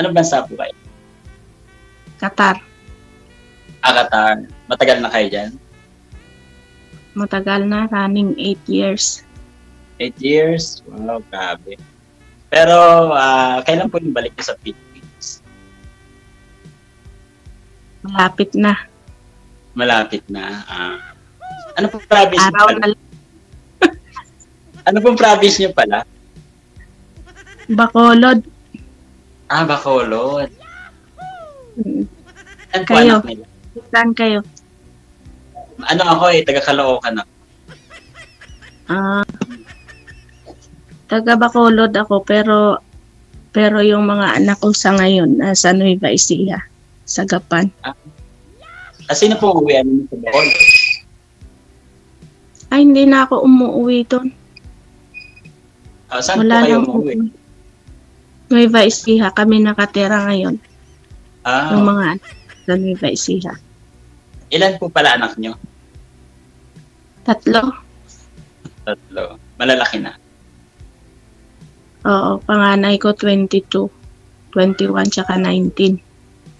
Ano bansa po kayo? Qatar. Qatar. Matagal na kayo dyan? Matagal na, running 8 years. 8 years? Wow, grabe. Pero, kailan po yung balik niyo sa Philippines? Malapit na. Malapit na. Ano pong province niyo Araw pala? na lang. Ano pong province niyo pala? Bacolod. Bacolod. Ano po Kayo? anak nila? Saan kayo? Ano ako taga Caloocan ako. Taga Bacolod ako, pero yung mga anak ko sa ngayon nasa Nueva Ecija, sa Gapan. Sino po uwian niyo sa Bacolod? Ay, hindi na ako umuwi doon. Saan Wala po kayo nang umuwi? Nueva Ecija, kami nakatira ngayon. Yung mga anak sa Nueva Ecija. Ilan po pala anak niyo? 3. 3. Malalaki na. Oo, panganay ko 22, 21, tsaka 19.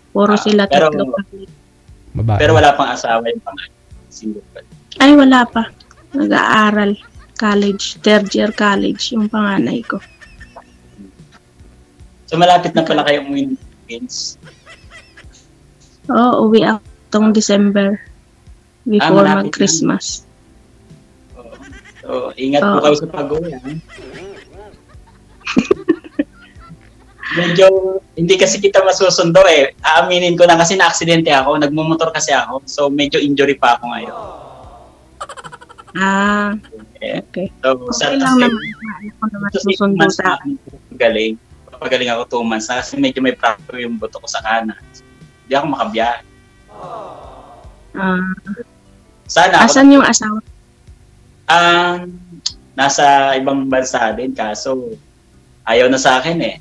Puro sila pero- 3. Babae. Pero wala pang asawa yung pangalan. Single pa. Ay, wala pa. Nag-aaral. College. 3rd year college yung panganay ko. So malapit na pala kayo umuwi ng Philippines. Oo, uwi ako tong December. Before malapit mag-Christmas. So, ingat po kayo sa pag-uwi. Medyo, hindi kasi kita masusundo eh. Aaminin ko na kasi na-aksidente ako. Nagmumotor kasi ako. So, medyo injury pa ako ngayon. Okay. So, Okay lang naman. Ako naman susundo sa akin. Galing. Papagaling ako 2 months na kasi medyo may fracture yung buto ko sa kanan. Hindi ako makabiyahe. Sana ako. Asan yung asawa? Nasa ibang bansa din kaso ayaw na sa akin eh.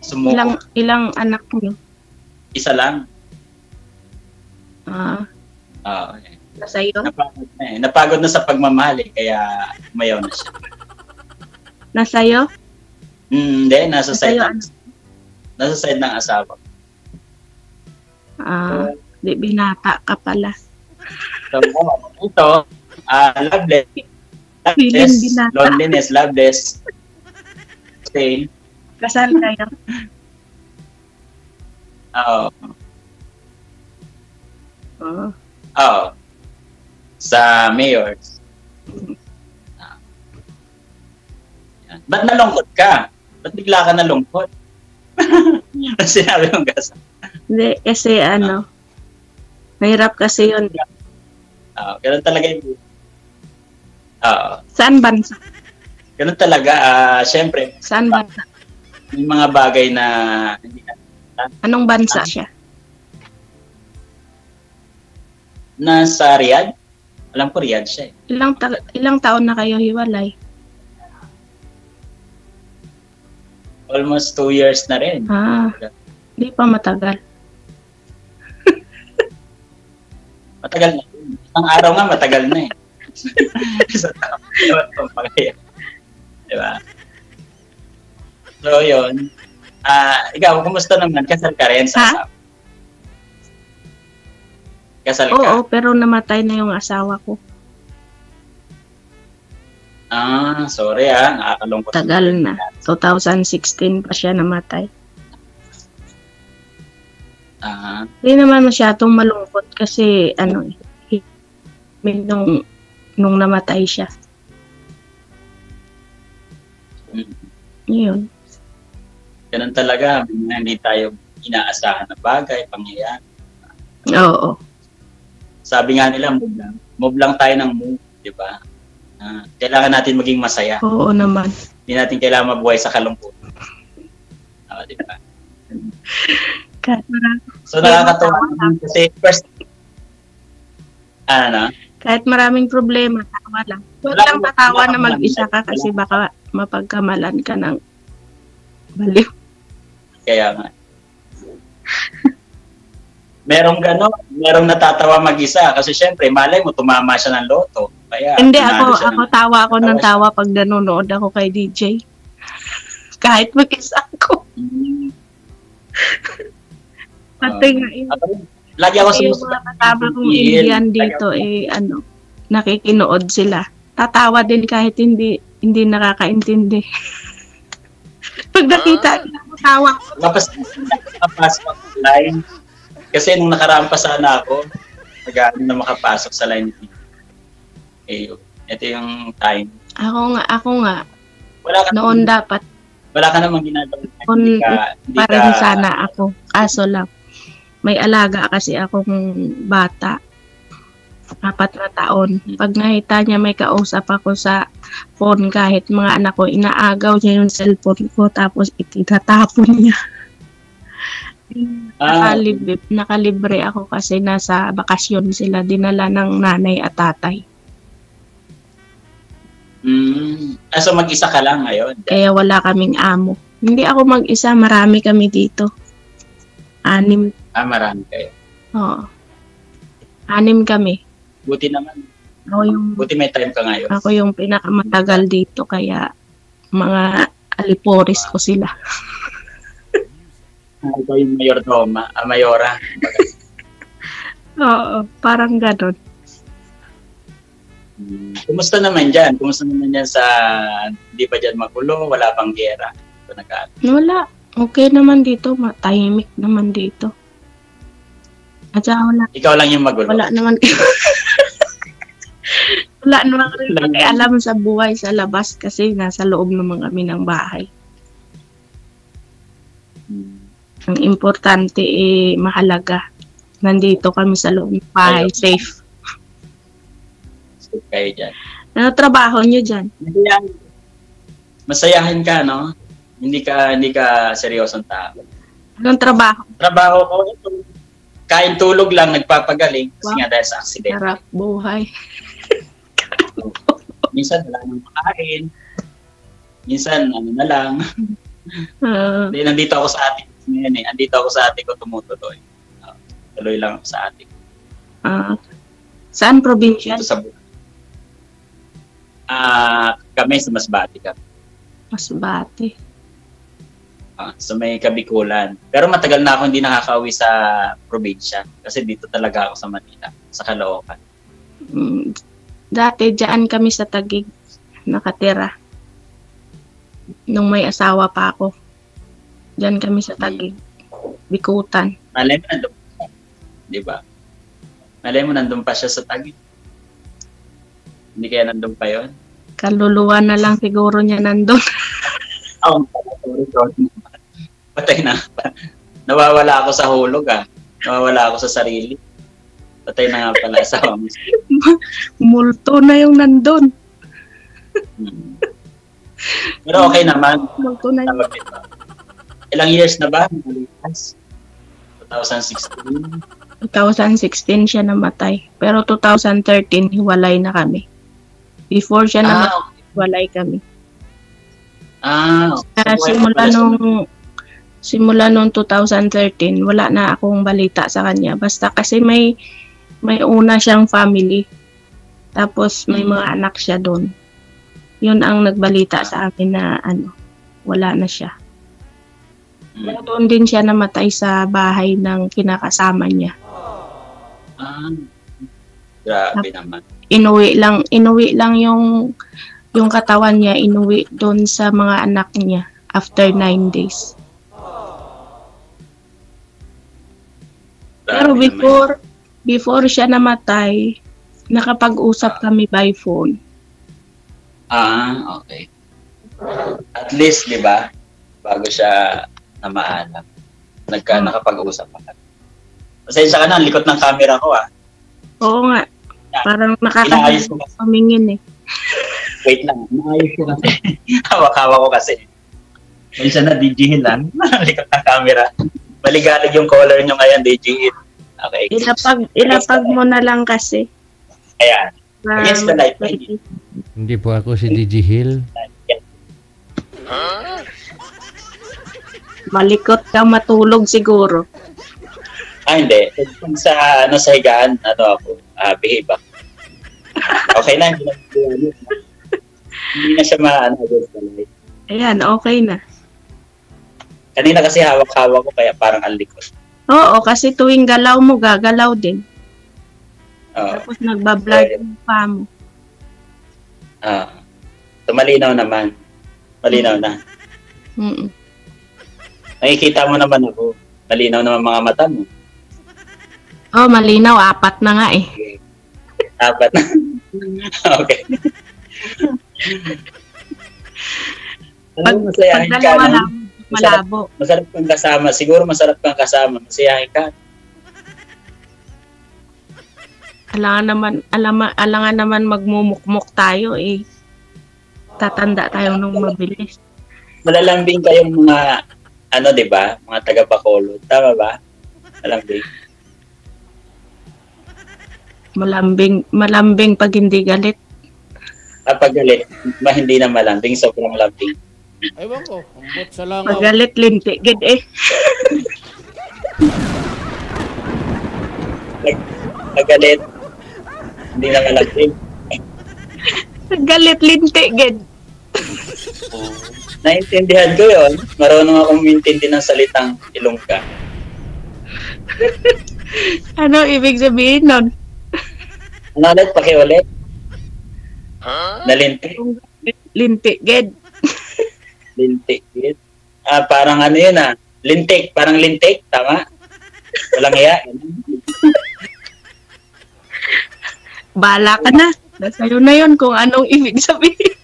Sumuko. Ilang anak niyo? Isa lang. Okay. Nasa iyo? Napagod na eh. Napagod na sa pagmamahal eh, kaya umayaw na siya. Nasa iyo? Hindi, nasa side. Sa'yo, Nasa side ng asawa. Di binata ka pala. So, ito, loveless. Loneliness, loveless. Okay. Kasal kayo? Oo. Sa Mayors. Ba't nalungkot ka? Ba't bigla ka nalungkot? Sinabi mong gasa. Hindi, kasi mahirap kasi yun. Ganun talaga yung Saan bansa? ganun talaga. Siyempre, Saan bansa? may mga bagay na hindi na Anong bansa siya? nasa Riyadh. Alam ko Riyadh siya eh. Ilang taon na kayo hiwalay? Almost 2 years na rin. Hindi pa matagal. Matagal na. Isang araw nga matagal na eh. Isang taon pa kaya. Diba? So yun. Ikaw, kumusta naman? Kasal ka rin sa asawa? Kasal ka? Oo, pero namatay na yung asawa ko. Sorry nakakalungkot. Tagal na. 2016 pa siya namatay. Hindi naman masyadong malungkot kasi nung namatay siya. Yun. Ganun talaga, hindi tayo inaasahan na bagay, pangyayari. Oo. Sabi nga nila, move lang tayo ng move, di ba? Kailangan natin maging masaya. Oo naman. Hindi natin kailangan mabuhay sa kalungkutan. Di ba? So nakakatawa naman kasi first, kahit maraming problema, tawa lang. Huwag lang tatawa na mag-isa ka kasi baka mapagkamalan ka ng baliw. Kaya nga. Merong natatawa mag-isa kasi syempre malay mo tumama siya ng loto. Kaya hindi ako tawa ako ng tawa pag nanonood ako kay DJ. kahit mag-isa ako. Mm. Pati nga yun. Lagi ako Yung mga kasama kong Indian dito, nakikinood sila. Tatawa din kahit hindi nakakaintindi. Pag nakita nila, tawa. Makapasok online. Kasi nung nakaraan pa sana ako, nag-ano na makapasok sa line. Ito yung time. Ako nga. Wala ka noon dapat. Wala ka namang ginagawa. Hindi pa rin sana ako. Kaso lang, may alaga kasi akong bata. 4 na taon. Pag nakita niya may kausap ako sa phone, kahit mga anak ko, inaagaw niya yung cellphone ko tapos itinatapon niya. Nakalibre ako kasi nasa bakasyon sila, dinala ng nanay at tatay. So mag-isa ka lang ngayon? Kaya wala kaming amo. Hindi ako mag-isa, marami kami dito. 6. Marami kayo. Oo. 6 kami. Buti naman. Buti may time ka ngayon. Ako yung pinakamatagal dito, kaya mga aliporis ko sila. Ikaw yung mayordoma, mayora. Oo, parang ganon. Kumusta naman dyan? Sa, hindi pa dyan magulo, wala pang gera? Wala. Okay naman dito, matahimik naman dito. At wala. Ikaw lang yung magulo? Wala naman. Wala naman rin alam sa buhay sa labas kasi nasa loob naman kami ng bahay. Ang importante mahalaga. Nandito kami sa loob ng bahay, safe. Kayo dyan. Ano trabaho nyo dyan? Masayahin ka, no? Hindi ka seryosong tao. Anong trabaho? Trabaho ko, kain tulog lang, nagpapagaling kasi nga dahil sa accident. Sarap buhay. Minsan wala nang makain. Minsan na lang. Nandito ako sa atik ngayon eh. Andito ako sa atik ko tumutuloy. Tuloy lang ako sa atik. Saan probinsya? Dito sa kami sa Masbate kami. Masbate. Sa may Kabikulan. Pero matagal na ako hindi nakakauwi sa probinsya. Kasi dito talaga ako sa Manila. Sa Caloocan. Dati dyan kami sa Taguig nakatira. Nung may asawa pa ako. Dyan kami sa Taguig. Bikutan. Malay mo nandun pa. Di ba? Malay mo nandun pa siya sa Taguig. Hindi kaya nandun pa yun? Kaluluwa na lang siguro niya nandun. Sorry. Patay na. Nawawala ako sa hulog Nawawala ako sa sarili. Patay na nga pala asawa mo. Multo na yung nandun. Pero okay naman. Multo na yun. Ilang years na ba? 2016? 2016 siya namatay. Pero 2013, hiwalay na kami. Before siya namatay, hiwalay kami. Simula nung 2013, wala na akong balita sa kanya. Basta kasi may una siyang family. Tapos may mga anak siya doon. Yun ang nagbalita sa akin na wala na siya. Pero doon din siya namatay sa bahay ng kinakasama niya. Grabe naman. Inuwi lang yung katawan niya, inuwi doon sa mga anak niya after 9 days. Pero before siya namatay, nakapag-usap kami by phone. Okay. At least, di ba, bago siya namaalam, nakapag-usap pa. Pasensya ka na, likot ng camera ko Oo nga. Parang nakakahiyas pamingin Wait lang, maayos ko kasi. Hawak-hawak ko kasi. Pasensya na, DJ lang. Likot ng camera. Maligalig yung color nyo ngayon, DJ. Okay. Ilapag mo na lang kasi. Ayan. Against the light. Hindi po ako si DJ Hill. Malikot ka matulog siguro. Hindi. Kung sa higaan, ako, behave ako. Okay na, hindi na siya against the light. Ayan, okay na. Kanina kasi hawak-hawak ko kaya parang alikot. Oo, kasi tuwing galaw mo, gagalaw din. Oo. Tapos nagbablur yung pa mo. So, malinaw naman. Malinaw na. Mm. Nakikita mo naman ako. Malinaw naman mga mata mo. Oh, malinaw. 4 na nga eh. Apat na. Okay. Pag Masayahin ka, dalawa no? lang, malabo. Masarap kang kasama. Siguro masarap kang kasama. Masayahin ka. Alangan naman magmumukmok tayo eh. Tatanda tayo nung mabilis. Malalambing kayong mga, di ba? Mga taga-Bacolod. Tama ba? Malambing. Malambing pag hindi galit. Pag galit, hindi na malambing. Sobrang lambing. Ewan ko, ambot sa langaw. Pag galit, lintigid eh. Pag galit, hindi na malambing. Pag galit, lintigid. Naintindihan ko yun. Marunong akong mintindi ng salitang Ilongga. Ano ibig sabihin nun? Ano ulit? Pakiulit? Nalintik? Lintigid. Lintik. Parang ano yun lintik. Parang lintik. Tama? Walang iya. Bahala ka na. Nasa'yo na yun kung anong ibig sabihin.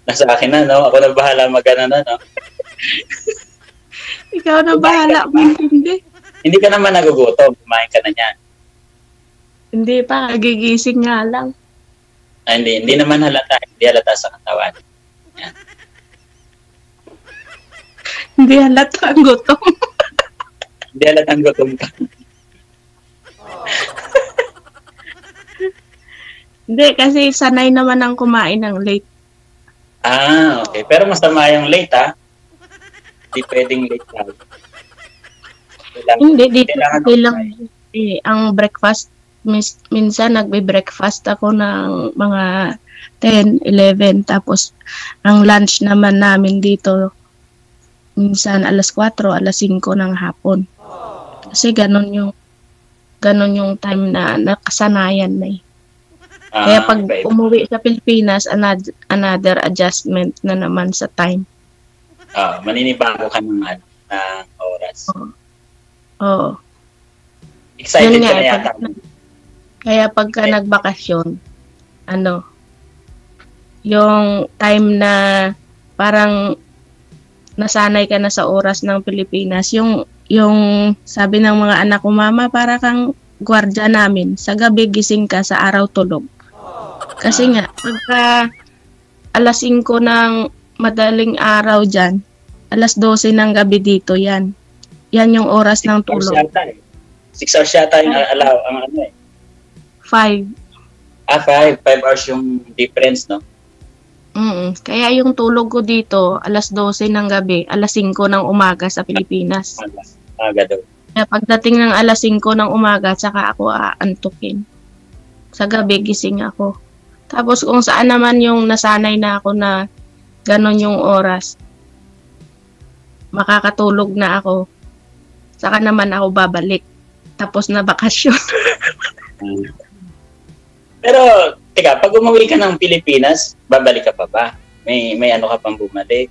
Nasa akin na, no? Ako na bahala magana na, no? Ikaw na bahala mintindi. Hindi ka naman nagugutom. Kumain ka na niyan. Hindi pa, gigising nga lang. Hindi naman halata. Hindi halata sa katawan. Yan. Hindi halata ang gutom. Hindi halatang gutom ka. Hindi, kasi sanay naman ang kumain ng late. Okay. Pero masama yung late, Hindi pwedeng late lang. Hindi, dito lang. Ang breakfast, minsan nagbe-breakfast ako ng mga 10, 11. Tapos, ang lunch naman namin dito, minsan alas 4, alas 5 ng hapon. Kasi ganun yung time na nakasanayan na eh. Kaya pag umuwi sa Pilipinas, another adjustment na naman sa time. Maninibago ka ng oras. Oo. Excited ka na yata. Kaya pagka nagbakasyon, yung time na parang nasanay ka na sa oras ng Pilipinas, yung sabi ng mga anak ko, mama, para kang gwardiya namin. Sa gabi gising ka, sa araw tulog. Kasi nga, pagka alas 5 ng madaling araw dyan, alas 12 ng gabi dito, yan. Yan yung oras ng tulog. 6 hours yata yung allow, ang 5. 5 hours yung difference, no? Kaya yung tulog ko dito, alas 12 ng gabi, alas 5 ng umaga sa Pilipinas. Aga daw. Kaya pagdating ng alas 5 ng umaga, saka ako aantukin. Sa gabi, gising ako. Tapos kung saan naman yung nasanay na ako na ganon yung oras, makakatulog na ako. Saka naman ako babalik. Tapos na bakasyon. Pero, teka, pag umuwi ka ng Pilipinas, babalik ka pa ba? May ano ka pang bumalik?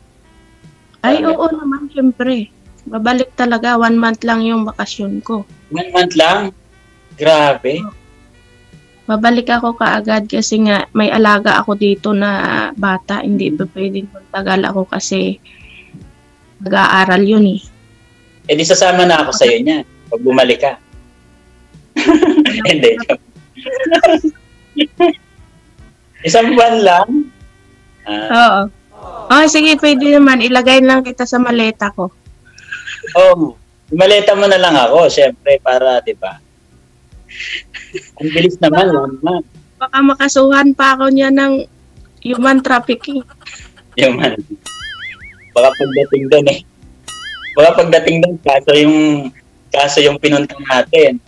Ay, oo naman, syempre. Babalik talaga. 1 month lang yung bakasyon ko. 1 month lang? Grabe. Babalik ako kaagad kasi nga may alaga ako dito na bata. Hindi pa pwedeng magtagal ako kasi mag-aaral yun eh. Di sasama na ako sa'yo niyan pag bumalik ka. Hindi. Isang buwan lang? Oo. Oh, sige, pwede naman. Ilagay lang kita sa maleta ko. Maleta mo na lang ako, syempre, para, di ba? Ang bilis naman, 1 month. Baka makasuhan pa ako niya ng human trafficking. Human. Baka pagdating doon Baka pagdating doon, kaso yung pinunta natin.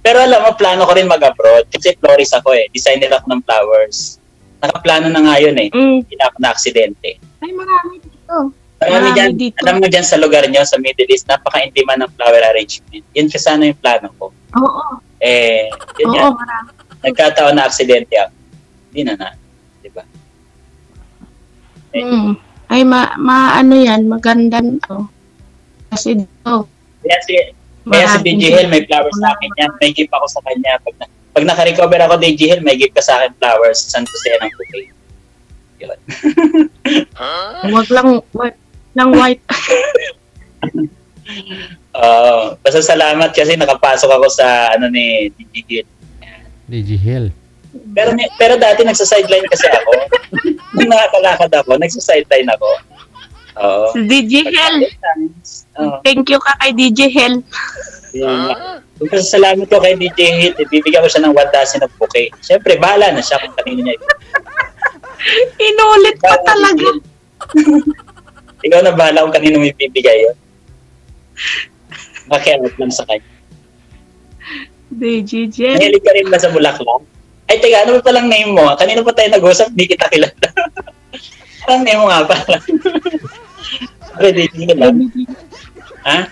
Pero alam mo, plano ko rin mag-abroad. Kasi florist ako designer ako ng flowers. Nakaplano na nga yun Hindi na ako na-aksidente. Ay, marami dito. Marami Marami dyan, dito. alam mo dyan sa lugar nyo, sa Middle East, napaka-intima ng flower arrangement. Yun kasi sana yung plano ko. Oo. Yun Oo, yan. marami. Nagkataon na aksidente ako. Hindi na. Diba? Ay, ano yan, maganda to. Kasi dito, Kaya si DJ Hell, may flowers sa akin yan. May gift ako sa kanya. Pag naka-recover ako, DJ Hell, may gift ka sa akin flowers. San Jose ng bouquet. Yun. Wag lang white. Basta salamat kasi nakapasok ako sa ni DJ Hell. DJ Hill. Pero dati nagsa-sideline kasi ako. Nung nakakalakad ako, nagsa-sideline ako. Oo. Si DJ Hell. Oo. Thank you ka kay DJ Hell. Kung salamat ko kay DJ Hit, bibigyan ko siya ng 1,000 of bouquet. Siyempre, bahala na siya kung kanino niya. Inulit pa talaga. Ikaw na bahala kung kanino may bibigay yun. Makialat lang sa kanya. DJ Hell. Mahilig ka rin ba sa Bulaklak? Ay, teka, ano ba palang name mo? Kanino pa tayo nag-usap? Di kita kilala. Anong name mo nga pala? Sorry, DJ Hit lang. Ha?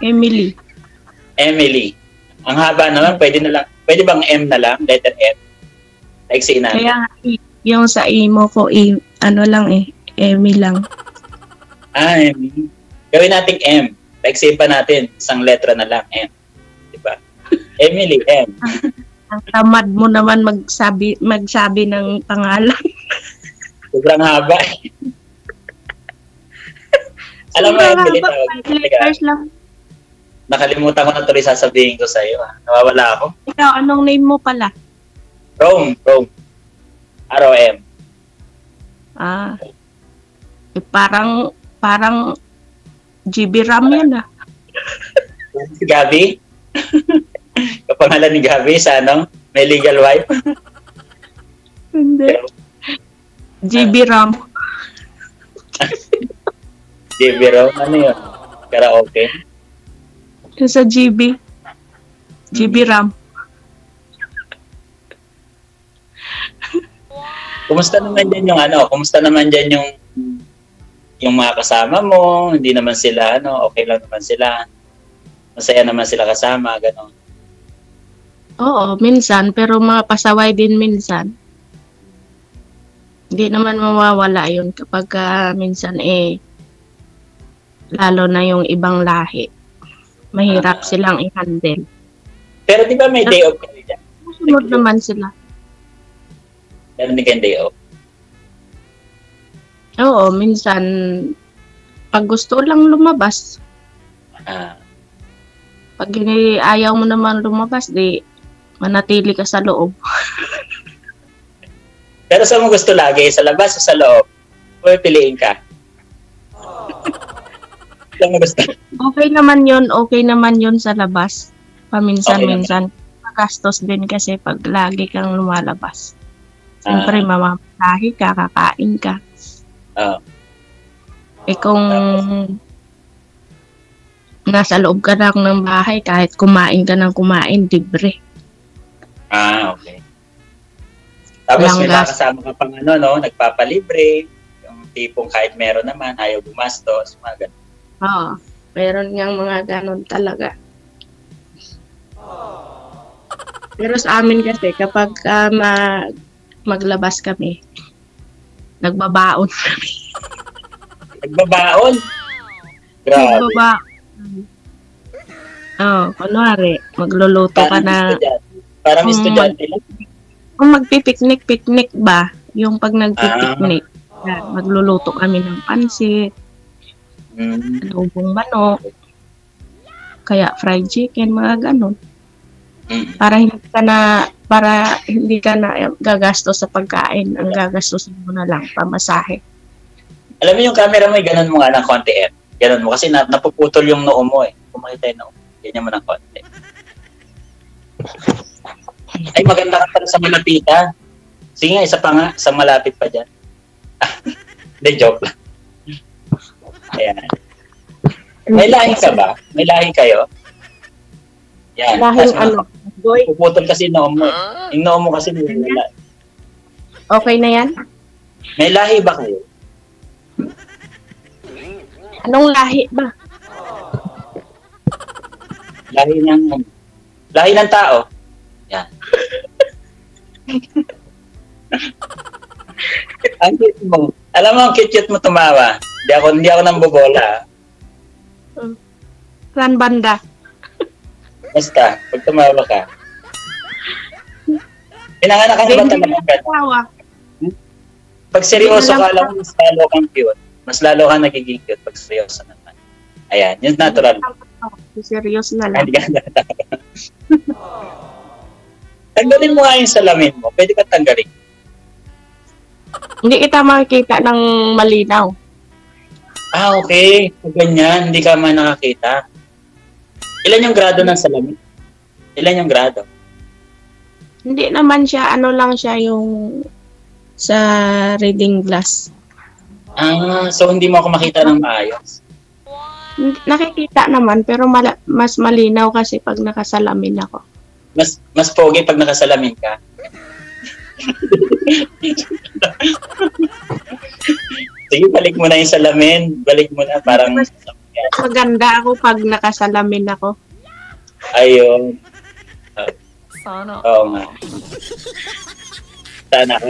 Emily. Emily. Ang haba naman, pwede bang M na lang? Letter M? Like si Ina. Kaya yung sa imo ko, Emmy lang. Emily. Gawin nating M. Like pa natin, isang letra na lang, M. Diba? Emily, M. Ang tamad mo naman magsabi ng pangalan. Sobrang haba. Alam mo, Emily, letters lang. nakalimutan ko na tuloy sasabihin ko sa'yo. Nawawala ako. Ikaw, anong name mo pala? Rome. R-O-M. Parang GB RAM yan ah. Si Gabi? Kapangalan ni Gabi sa may legal wife? Hindi. GB RAM. GB Rome? Ano yun? Karaoke? Yung sa GB. GB RAM. Kumusta naman dyan yung mga kasama mo? Hindi naman sila, okay lang naman sila. Masaya naman sila kasama, gano'n. Oo, minsan. Pero mga pasaway din minsan. Hindi naman mawawala yun kapag minsan lalo na yung ibang lahi. Mahirap silang i-handle. Pero di ba may day off kayo dyan? Susunod naman sila. Meron din kayong day off? Oo, minsan pag gusto lang lumabas. Pag ayaw mo naman lumabas, di manatili ka sa loob. Pero saan mo gusto lagi? Sa labas o sa loob? O piliin ka? Saan mo gusto? Okay naman yun sa labas. Paminsan-minsan. Magastos din kasi pag lagi kang lumalabas. Siyempre, mamamasahe ka, kakain ka. Kung nasa loob ka lang ng bahay, kahit kumain ka ng kumain, libre. Okay. Tapos may nakasama ka pang nagpapalibre. Yung tipong kahit meron naman, ayaw gumastos, mga ganun. Oo. Meron ngang mga ganun talaga. Pero sa amin kasi, kapag maglabas kami, nagbabaon kami. Nagbabaon? Grabe. Nagbabaon. Kunwari, magluluto ka na. Parang estudyante lang. Kung magpipiknik ba, yung pag nagpipiknik, magluluto kami ng pansit, adobong manok, kaya fried chicken, mga ganun. Para hindi ka na gagastos sa pagkain, ang gagastos mo na lang pamasahe. Alam mo yung camera mo, ganun mo nga ng konti Ganun mo kasi napuputol yung noo mo Kung makita yung noo, ganyan mo ng konti. Ay, maganda ka pala sa malapitan. Sige nga, isa pa nga, sa malapit pa dyan. Hindi, joke lang. Ayan. May lahi ka ba? May lahi kayo? Yan. Lahing Goy? Puputol kasi yung noo mo. Yung noo mo kasi wala. Okay na yan? May lahi ba kayo? Anong lahi ba? Lahi ng tao. Yan. Ang cute mo. Alam mo, ang cute mo tumawa. Hindi ako nambobola. Saan banda? Basta, pag tumawa ka. Pinanganak ka na ba talaga? Tawa. Pag seryoso ka lang, mas lalo kang cute. Mas lalo kang nagiging cute pag seryoso naman. Ayan, yun natural. Serious na lang. Hindi ka natatawa. Tanggalin mo nga yung salamin mo. Pwede ka tanggalin. Hindi kita makikita ng malinaw. Ah, okay. Pag ganyan, hindi ka man nakakita. Ilan yung grado ng salamin? Ilan yung grado? Hindi naman siya, ano lang siya yung sa reading glass. Ah, so hindi mo ako makita ng maayos. Nakikita naman, pero mas malinaw kasi pag nakasalamin ako. Mas pogi pag nakasalamin ka. Sige, balik mo na yung salamin. Balik mo na, parang... Maganda ako pag nakasalamin ako. Ayun. Sana. Oo nga. Sana ka.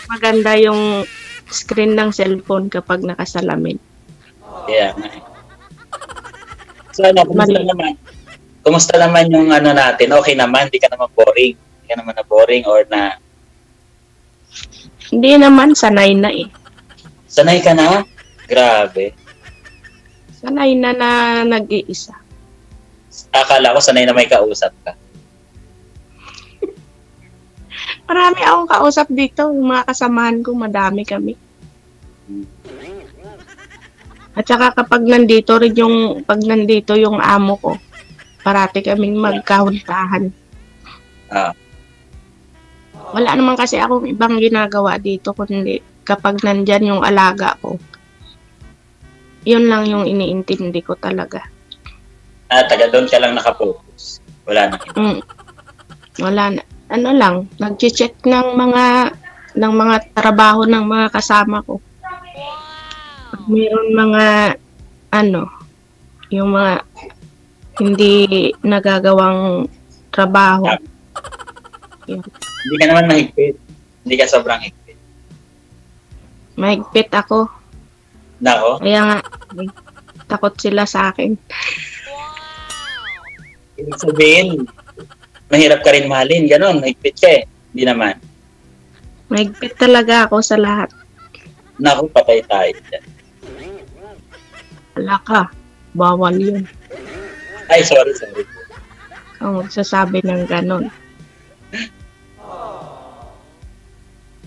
Maganda yung screen ng cellphone kapag nakasalamin. Yeah. So ano, kumusta naman? Kumusta naman yung ano natin? Okay naman? Di ka naman boring? Di ka naman na boring or na... Hindi naman, sanay na eh. Sanay ka na? Grabe. Sanay na nag-iisa. Akala ko sanay na may kausap ka. Marami akong kausap dito. Yung mga kasamahan ko, madami kami. At saka kapag nandito rin yung amo ko, parati kaming magkahuntahan. Ah. Wala naman kasi akong ibang ginagawa dito kundi kapag nandyan yung alaga ko. Yun lang yung iniintindi ko talaga. Taga doon ka lang nakapokus. Wala na. Wala na. Ano lang, nag-check ng mga trabaho ng mga kasama ko. Mayroon mga yung mga hindi nagagawang trabaho. Hindi ka naman mahigpit. Hindi ka sobrang higpit. Mahigpit ako. Nako. Kaya nga, takot sila sa akin. Ibig sabihin, mahirap ka rin mahalin. Ganon, mahigpit ka eh. Hindi naman. Mahigpit talaga ako sa lahat. Naku, patay tayo dyan. Wala ka. Bawal yun. Ay, sorry. Ang magsasabi ng ganon.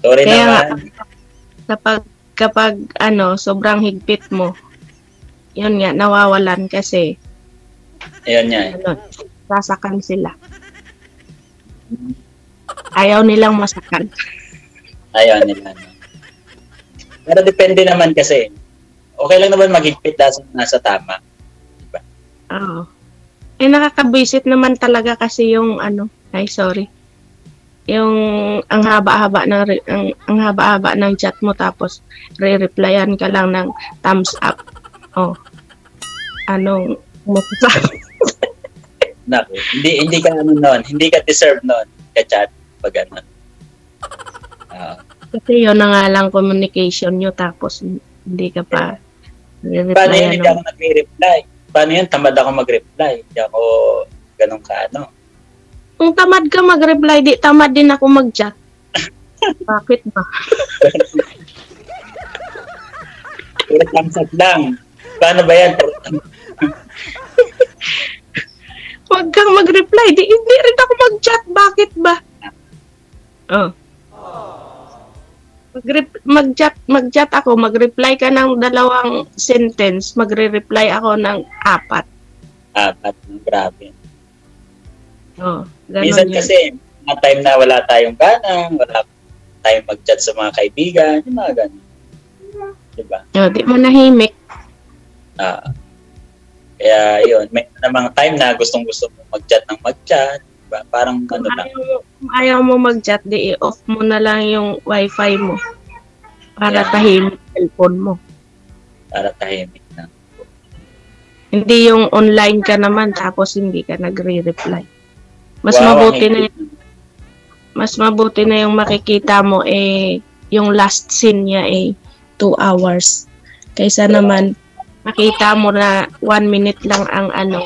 Sorry Kaya naman. Kapag sobrang higpit mo, yun nga, nawawalan kasi Ayun nga. sasakan sila. Ayaw nilang masakan. Ayaw nila. No? Pero depende naman kasi. Okay lang naman maghigpit dahil nasa tama. Diba? Oo. Nakakabwisit naman talaga kasi yung yung ang haba-haba ng chat mo tapos re-replyan ka lang ng thumbs up. Oh. Anong Naku, hindi ka hindi ka deserve noon ka-chat pag ano. Kasi yun na nga lang communication nyo tapos hindi ka pa Paano yan? Hindi ako nag-reply. Paano yan? Tamad ako mag-reply. Hindi ako ganun ka Kung tamad ka mag-reply, di tamad din ako mag-chat. Bakit ba? Puro thumbs up lang. Paano ba yan? Huwag kang mag-reply. Hindi rin ako mag-chat. Bakit ba? Oh. Mag-chat ako. Mag-reply ka ng 2 sentence. Magre-reply ako ng 4. 4. Grabe. Oh, ganun Minsan yun. kasi, mga time na wala tayong gana, wala tayong mag-chat sa mga kaibigan, yung mga ganun. Diba? Oh, di mo nahimik. Kaya yun, may namang time na gustong-gusto mo mag-chat ng mag-chat. Diba? Parang ano lang. Kung ayaw mo mag-chat, di i-off mo na lang yung wifi mo. Para tahimik cellphone mo. Para tahimik na. Hindi yung online ka naman tapos hindi ka nagre-reply. Wow, Mas mabuti na yung makikita mo yung last scene niya 2 hours. Kaysa naman makita mo na 1 minute lang ang ano.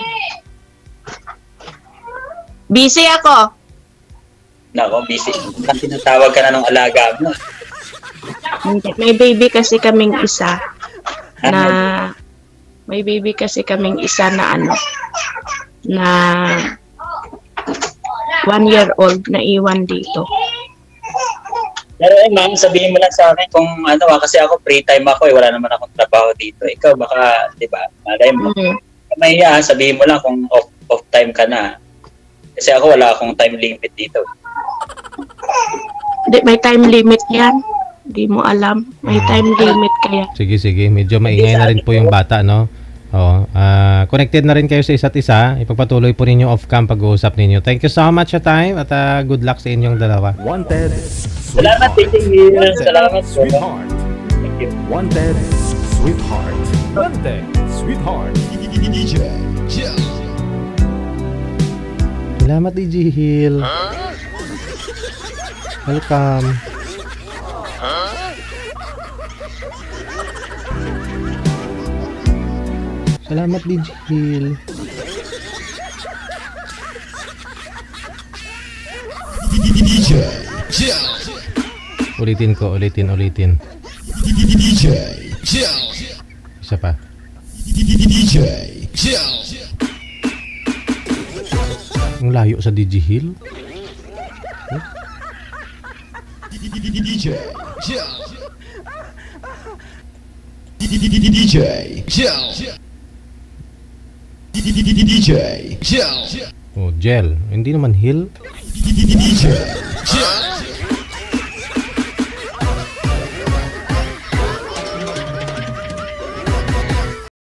Busy ako. Nako, busy. Tinatawag ka na ng alaga mo. May baby kasi kaming isa na 1-year-old na iwan dito. Pero ma'am, sabihin mo lang sa akin kung ano kasi ako free time ako wala naman akong trabaho dito. Ikaw baka, 'di ba? Malay mo. Mahiya, sabihin mo lang kung off time ka na. Kasi ako wala akong time limit dito. May time limit 'yan. Di mo alam. May time limit kaya. Sige, medyo maingay na rin po yung bata, no? Oo. Connected na rin kayo sa isa't isa. Ipagpatuloy po ninyo off-cam pag-uusap ninyo. Thank you so much sa time at good luck sa inyong dalawa. Wanted. Salamat, Sweetheart. Salamat, Sweetheart. Thank you. Wanted, Sweetheart. Wanted, Sweetheart. DJ Jill. Salamat, DJ Hill. Welcome. Salamat, DJ Hill. DJ Jill. Ulitin. DJ Jill. Isa pa. DJ Jill. Ang layo sa DJ Hill. DJ Jill. DJ Jill. DJ Jill. Oh, Gel. Hindi naman Hill. DJ